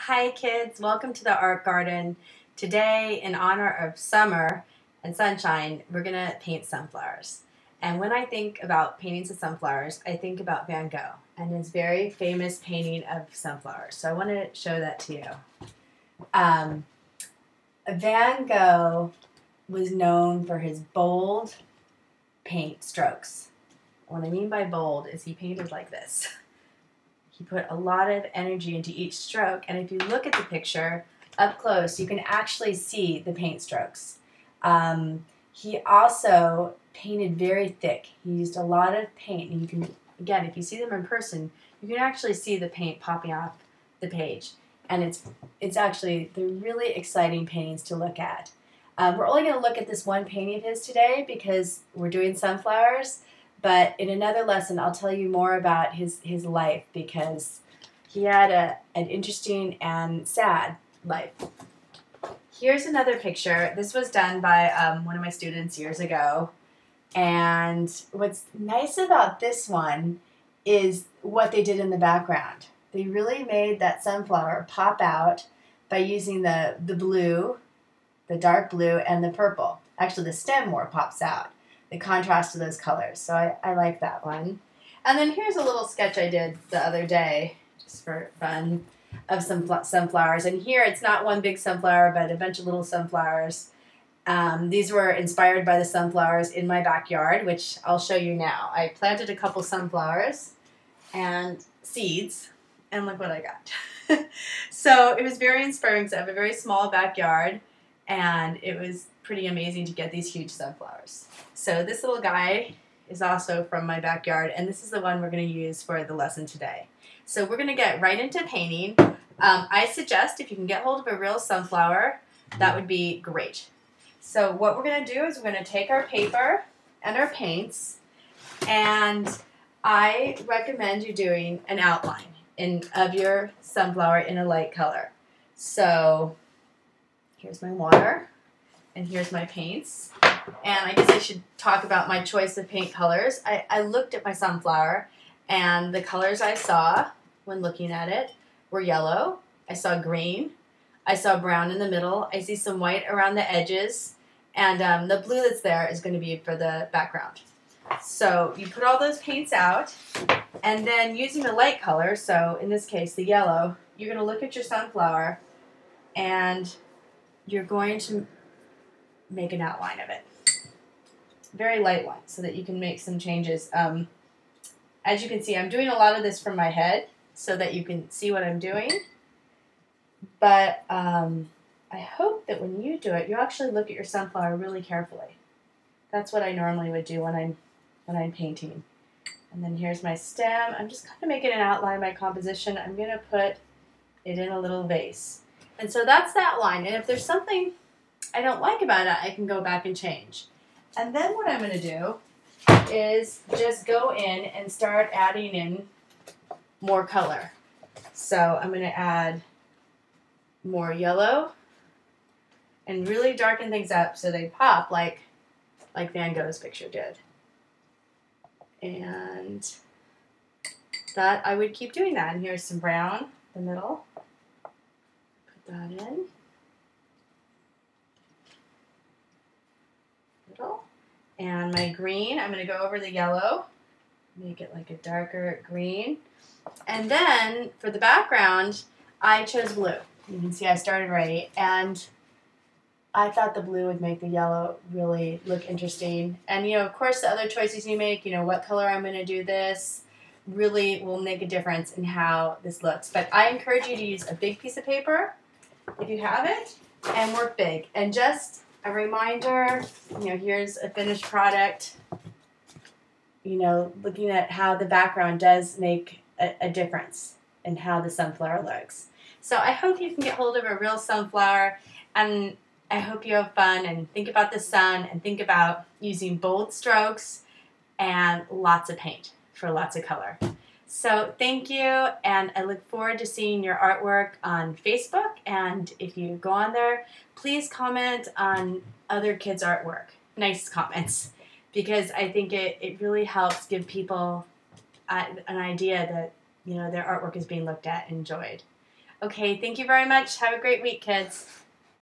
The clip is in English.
Hi kids, welcome to the art garden. Today, in honor of summer and sunshine, we're gonna paint sunflowers. And when I think about paintings of sunflowers, I think about Van Gogh and his very famous painting of sunflowers. So I want to show that to you. Van Gogh was known for his bold paint strokes. What I mean by bold is he painted like this. He put a lot of energy into each stroke, and if you look at the picture up close, you can actually see the paint strokes. He also painted very thick. He used a lot of paint, and you can, again, if you see them in person, you can actually see the paint popping off the page. And it's actually, they're really exciting paintings to look at. We're only going to look at this one painting of his today because we're doing sunflowers. But in another lesson, I'll tell you more about his life because he had an interesting and sad life. Here's another picture. This was done by one of my students years ago. And what's nice about this one is what they did in the background. They really made that sunflower pop out by using the blue, the dark blue, and the purple. Actually, the stem more pops out. The contrast to those colors. So I like that one. And then here's a little sketch I did the other day, just for fun, of some sunflowers. And here it's not one big sunflower, but a bunch of little sunflowers. These were inspired by the sunflowers in my backyard, which I'll show you now. I planted a couple sunflowers and seeds, and look what I got. So it was very inspiring because I have a very small backyard, and it was pretty amazing to get these huge sunflowers. So this little guy is also from my backyard, and this is the one we're going to use for the lesson today. So we're going to get right into painting. I suggest if you can get hold of a real sunflower, that would be great. So what we're going to do is we're going to take our paper and our paints, and I recommend you doing an outline of your sunflower in a light color. So here's my water. And here's my paints. And I guess I should talk about my choice of paint colors. I looked at my sunflower, and the colors I saw when looking at it were yellow. I saw green. I saw brown in the middle. I see some white around the edges. And the blue that's there is going to be for the background. So you put all those paints out, and then using the light color, so in this case the yellow, you're going to look at your sunflower, and you're going to make an outline of it. Very light one, so that you can make some changes. As you can see, I'm doing a lot of this from my head so that you can see what I'm doing. But I hope that when you do it, you actually look at your sunflower really carefully. That's what I normally would do when I'm painting. And then here's my stem. I'm just kind of making an outline of my composition. I'm going to put it in a little vase. And so that's that line. And if there's something I don't like about it, I can go back and change. And then what I'm going to do is just go in and start adding in more color. So I'm going to add more yellow and really darken things up so they pop like Van Gogh's picture did. And that I would keep doing that. And here's some brown in the middle. Put that in. And my green, I'm going to go over the yellow, make it like a darker green. And then for the background, I chose blue. You can see I started right, and I thought the blue would make the yellow really look interesting. And, of course, the other choices you make, what color I'm going to do this, really will make a difference in how this looks. But I encourage you to use a big piece of paper, if you have it, and work big. And just a reminder, here's a finished product, looking at how the background does make a difference in how the sunflower looks. So I hope you can get hold of a real sunflower, and I hope you have fun and think about the sun and think about using bold strokes and lots of paint for lots of color. So thank you, and I look forward to seeing your artwork on Facebook. And if you go on there, please comment on other kids' artwork. Nice comments, because I think it really helps give people an idea that their artwork is being looked at and enjoyed. Okay, thank you very much. Have a great week, kids.